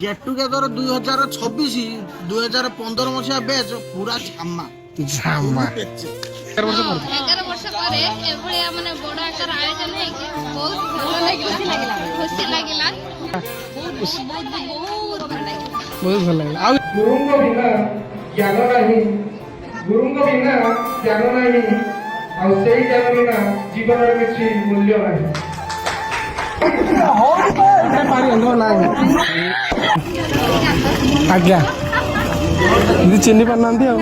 Get together 2026 2015 मसीहा batch पूरा झामा झामा 11 वर्ष ପରେ ଏଭଳିଆ ମାନେ ବଡ ଆକାର ଆୟୋଜନ ହେଇକି ବହୁତ ଭଲ ଲାଗିଲା ଖୁସି ଲାଗିଲା ବହୁତ ଭଲ ଲାଗିଲା ଆଉ गुरुंग बिना ज्ञान नहीं गुरुंग बिना ज्ञान नहीं ଆଉ ସେଇ ଜ୍ଞାନ ବିନା ଜୀବନର କିଛି ମୂଲ୍ୟ ନାହିଁ। ଆଜ୍ଞା ଦିଦି ଚିହ୍ନି ପାରୁନାହାନ୍ତି ଆଉ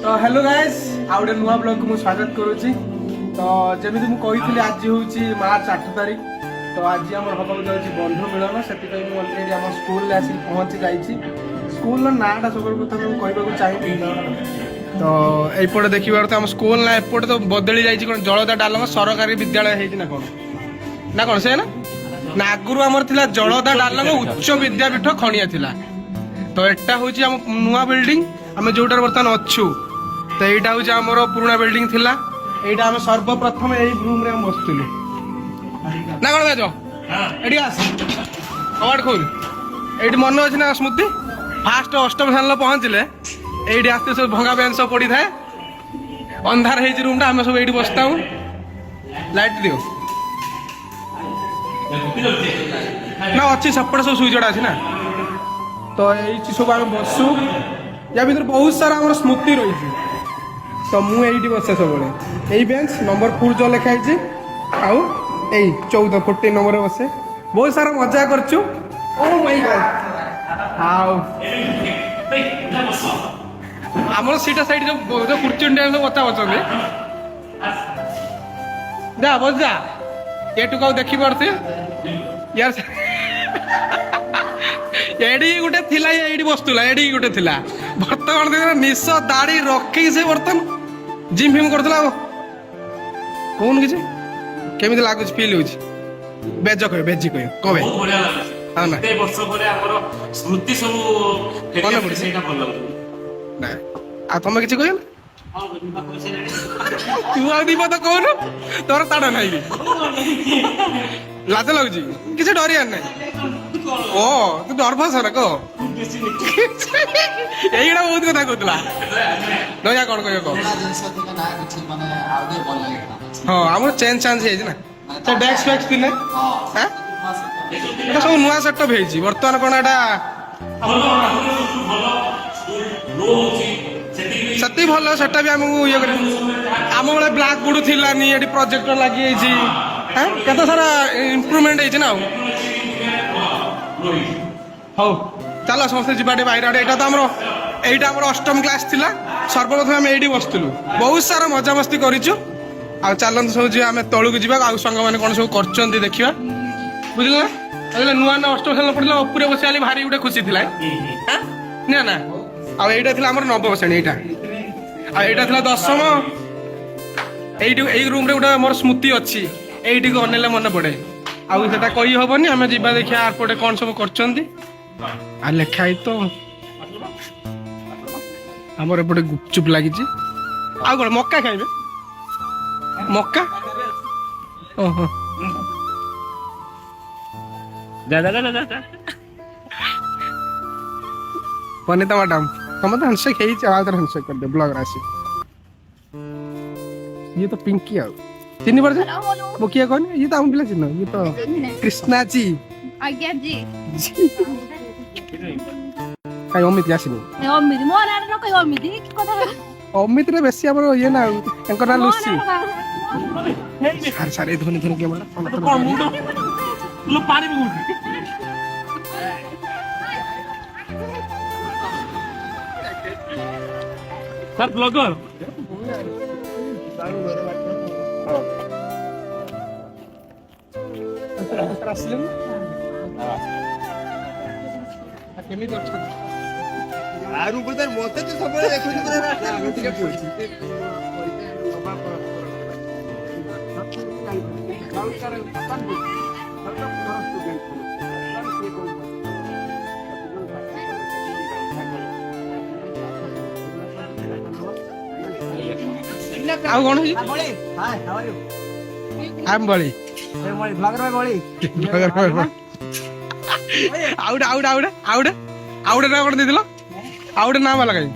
तो हेलो गाइस आ गोटे नुआ ब्लॉग को स्वागत करुच्ची। तो जमी मुझे आज हूँ मार्च 8 तारीख तो आज आम हवा जाऊँगी बंधु मिलन से अलरेडी आम स्कूल आसी पहुँची जाइए स्कूल नाटा सब प्रथम कहवाक चाहिए तो यपटे देखिए तो आम स्कूल ना एपटे तो बदली जाइए कौन जलदा डालंग सरकारी विद्यालय है कौन से ना आगुरी आमर थिला जलदा डालंग उच्च विद्यापीठ खणिया थिला तो एटा हूँ आम नुआ बिल्डिंग आम जोटार बर्तमान अच्छू तो यहाँ हूँ आमर पुराना बिल्डिंग थिला यहाँ आम सर्वप्रथम यही रूम रे बसुलु ना कौन बैज ये आस कबाड़ खोल ये मन अच्छे ना स्मृति फास्ट अष्टम श्रेणी पहुँचले ये आस्ते सब भंगा बेंच सब पड़ी थाए अंधार है रूम टा आम सब ये बसता हूँ लाइट दियो ना अच्छी सपटे सब सुई जड़ा अच्छी ना तो ये सब आम बसु या भर बहुत सारा आम स्मृति रही तो मुझे बसे सब यही बेंच नंबर 4 जो लिखाई आउ यही 14 नंबर बसे बहुत सारा मजा करचु ओ माय गॉड आउ आमर सीटा साइड जो कुर्ची सब बता बचते जा बस जा ये टुका देखी पारते यार एडी गोटे थिला एडी बसुला एडी गोटे थिला वर्तमान दिन निश दाढ़ी रखी से बर्तन जिम फिम करथला कौन किछ केमिति लागुच फील होछ बेज कह बेजी कह कबे बहुत बढ़िया लागला हां ना एते वर्ष परे हमर स्मृति सब कोन पड़े सेटा भल लागला ना आ तुम किछ कहल तू आ दीप तो कौन तोर ताड़ा नहीं लाज लगुची किछ डरिया नहीं ओ तू नर्वस है ना को এইটা বহুত কথা কইতলা নয়া কোন কইও কো হ্যাঁ আমার চেঞ্জ চান্স হেজি না তো ডেস্ক ফেক্স দিলে হ্যাঁ এটা সব নয়া সেটঅপ হেজি বর্তমান কোন এটা সত্যি ভালো সেটা বি আমি ইয়ে করে আম বলে ব্ল্যাক বোর্ড থিলানি এটি প্রজেক্টর লাগি হেজি হ্যাঁ কত সারা ইমপ্রুভমেন্ট হেজি না হও चलो समस्त जीवाटे बाहर आड़े यहाँ तो आम यहाँ आम अष्टम क्लास थिला सर्वप्रथम आम ये बसलु बहुत सारा मजा मस्ती करूँ आ चलते सब जी आम तौक जा सांग मैंने कौन सब कर देखा बुझल ना नुआ ना अष्टम श्रेणी पढ़ला उपरे बस भारी गोटे खुशी थी ना ना आम नवम श्रेणी यहाँ थी दशम यही रूम गोटे मोर स्मृति अच्छी यही अनेले मन पड़े आटा कही हेनी आम जा देखिए आरपटे कौन सब कर लिखाई तो आमर एपटे गुपचुप लगी आ कौन मक्का खाइबे मक्का ओहो वनिता मैडम तुम तो हैंडशेक हैंडशेक कर दे ब्लॉग राशि ये तो पिंकी आ चिन्ह पर वो किया कौन ये तो हम पिला चिन्ह ये तो कृष्णा जी आज्ञा जी कहीं अमित आसनी अमित मो ना न कहि अमित की कथा अमित रे बेसी हमर ये ना एंकर ना लुसी सारे सारे धोनी धोनी के मारा कोन मुंड लो पानी में सर ब्लॉगर असले केमी दर्शन आरु बदर मते तो सब देखुची पुरा रास्ता आगति के पहुंची ଆଉ କଣ ହେଇଛି ଆମ୍ ବଳି ଆଉଟେ ଆଉଟେ ଆଉଟେ ଆଉଟେ ଆଉଟେ ନା କଣ ଦେଇଥିଲ ଆଉଟେ ନା ବାଲା କାଇଁ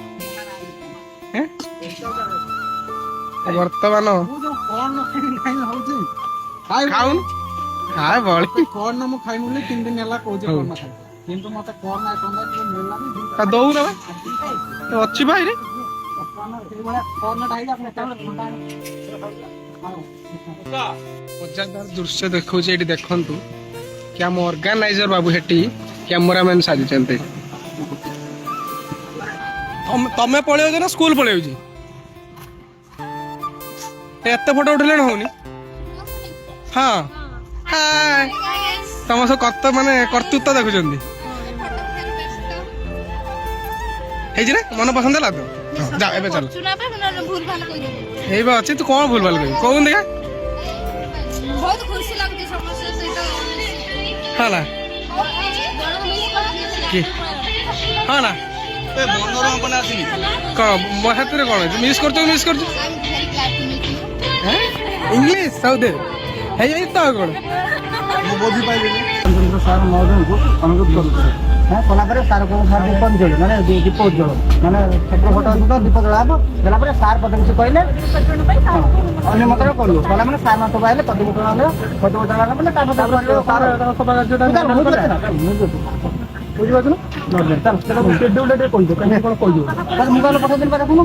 ବର୍ତ୍ତମାନ ଖାଉନ ହାଏ ବଳି କର୍ଣ୍ଣ ମୁଁ ଖାଇମି ବୋଲି 3 ଦିନ ହେଲା କହୁଛି କର୍ଣ୍ଣ ଖାଇ କିନ୍ତୁ ମତେ କର୍ଣ୍ଣ ଏପର୍ଯ୍ୟନ୍ତ ଟିକେ ମିଳିଲାନି ଦଉନ ଅଛି ଭାଇରେ ସେଇଭଳିଆ କର୍ଣ୍ଣଟା ହେଇକି ଆପଣ ମଜାଦାର ଦୃଶ୍ୟ ଦେଖଉଛି ଏଠି ଦେଖନ୍ତୁ କି ଆମ ଅର୍ଗାନାଇଜର ବାବୁ ସେଠି କ୍ୟାମେରାମ୍ୟାନ ସାଜିଛନ୍ତି ତମେ ପଳେଇଛ ନା ସ୍କୁଲ ପଳେଇଛ ଏତେ ଫଟୋ ଉଠେଇଲେଣି ହଉନି ହଁ ହାଏ ତମ ସବୁ କର୍ତ୍ତ ମାନେ କର୍ତ୍ତୃତ୍ୱ ଦେଖୁଛନ୍ତି ହେଇଛି ନା ମନ ପସନ୍ଦ ହେଲା ତ ଯା ଏବେ ଚାଲ ଭୁଲ ଭଲ କହିଦେବୁ ଏଇ ବା ଅଛି ତୁ କଣ ଭୁଲ ଭଲ କହିବି କହୁନ ଦେଖିଆ ବହୁତ ଖୁସି ଲାଗୁଛି ସମସ୍ତଙ୍କ ସହିତ ହଁ ନା କି ହଁ ନା କଣ ମୋ ହାତରେ କଣ ଅଛି ମିସ୍ କରୁଛୁ ଇଂଲିଶ ସବୁ ଦେ ହେଇଯାଇ ତ ଆଉ କଣ ସାର୍ ମହୋଦୟଙ୍କୁ ଅନୁରୋଧ କରୁଛୁ କଲା ପରେ ସାର୍ କଣ ସାର୍ ଦୀପ ଉଜ୍ଜଳ ମାନେ ଦୀପ ଉଜ୍ଜଳ ମାନେ ଛତ୍ର ଫଟ ଦୀପ ଜଳା ହବ ଦେଲା ପରେ ସାର୍ ପଦ କିଛି କହିଲେ ଅନୁମୋଦନ କଲୁ କଲା ମାନେ ସାର୍ ମତ ପାଇଲେ ପଦବୀକରଣ ହେଲା ପଦବୀକରଣ ହେଲା ମାନେ ତାର ବୁଝିପାରୁଛୁ ନା ଚାଲ ସେଟା ଟିକେ କହିଦିଅ କାହିଁକି କଣ କହିଦିଅ ସାର୍ ମୋବାଇଲ ପଠେଇଦେଲି ଦେଖୁନ